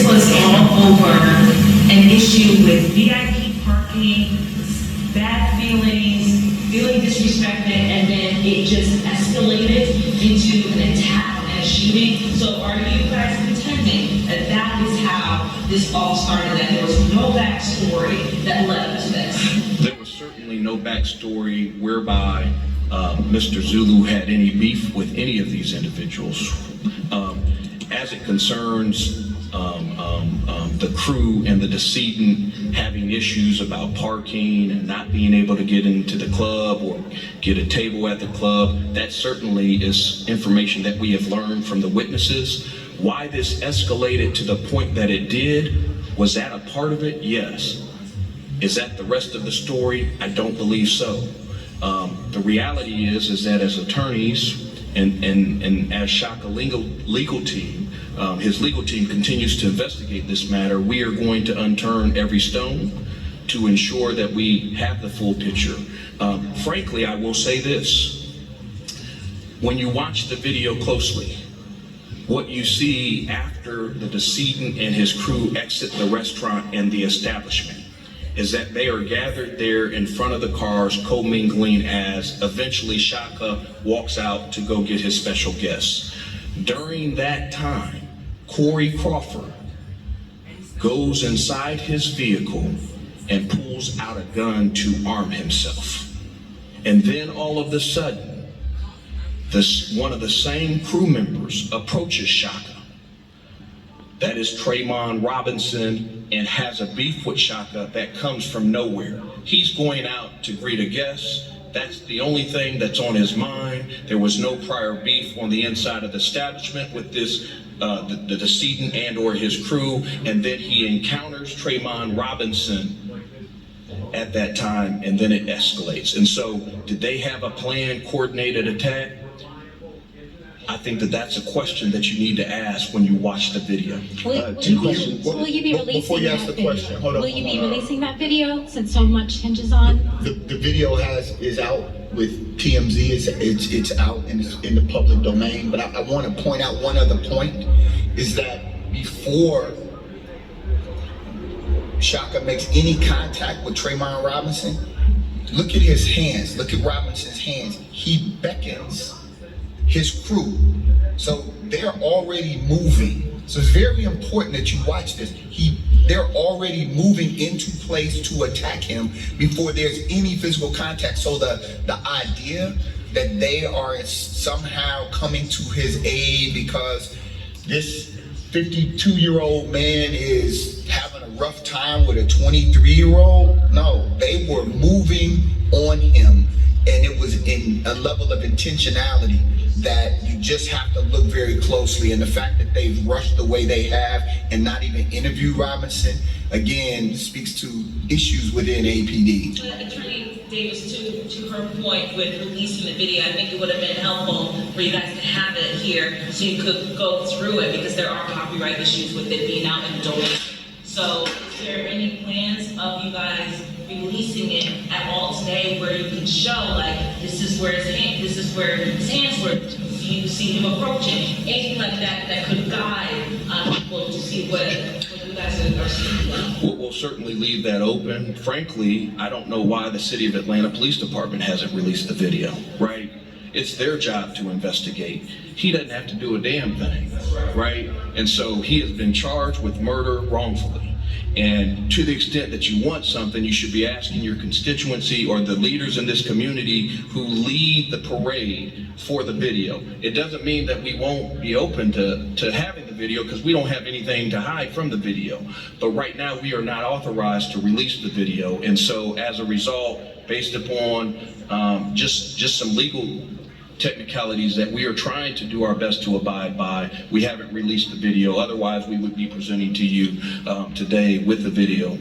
was all over an issue with VIP parking, bad feelings, feeling disrespected, and then it just escalated into an attack and a shooting. So are you guys contending that that is how this all started, that there was no backstory that led up to this? There was certainly no backstory whereby Mr. Zulu had any beef with any of these individuals. As it concerns the crew and the decedent having issues about parking and not being able to get into the club or get a table at the club, that certainly is information that we have learned from the witnesses. Why this escalated to the point that it did, was that a part of it? Yes. Is that the rest of the story? I don't believe so. The reality is that as attorneys and as Chaka legal team, his legal team continues to investigate this matter, we are going to unturn every stone to ensure that we have the full picture. Frankly, I will say this. When you watch the video closely, what you see after the decedent and his crew exit the restaurant and the establishment is that they are gathered there in front of the cars, commingling as eventually Chaka walks out to go get his special guests. During that time, Corey Crawford goes inside his vehicle and pulls out a gun to arm himself. And then all of a sudden, one of the same crew members approaches Chaka. That is Trayvon Robinson, and has a beef with Chaka that comes from nowhere. He's going out to greet a guest. That's the only thing that's on his mind. There was no prior beef on the inside of the establishment with this, the decedent and or his crew, and then he encounters Trayvon Robinson at that time, and then it escalates. And so, did they have a planned, coordinated attack? I think that that's a question that you need to ask when you watch the video. Will you be releasing that video? Will you be releasing that video since so much hinges on? The video is out with TMZ. It's out and it's in the public domain. But I want to point out one other point, is that before Chaka makes any contact with Trayvon Robinson, look at his hands. Look at Robinson's hands. He beckons his crew. So they're already moving. So it's very important that you watch this. They're already moving into place to attack him before there's any physical contact. So the idea that they are somehow coming to his aid because this 52-year-old man is having a rough time with a 23-year-old, no, they were moving on him, and it was in a level of intentionality that you just have to look very closely. And the fact that they've rushed the way they have and not even interviewed Robinson, again, speaks to issues within APD. Attorney Davis, to her point with releasing the video, I think it would have been helpful for you guys to have it here so you could go through it, because there are copyright issues with it being out in the domain. So is there any plans of you guys releasing it at all today where you can show, like, this is where his hands were, you see him approaching, anything like that that could guide people to see what you guys are seeing? We'll certainly leave that open. Frankly, I don't know why the City of Atlanta Police Department hasn't released the video, right? It's their job to investigate. He doesn't have to do a damn thing, right? And so he has been charged with murder wrongfully. And to the extent that you want something, you should be asking your constituency or the leaders in this community who lead the parade for the video. It doesn't mean that we won't be open to having the video, because we don't have anything to hide from the video. But right now we are not authorized to release the video. And so as a result, based upon just some legal technicalities that we are trying to do our best to abide by, we haven't released the video. Otherwise, we would be presenting to you today with the video.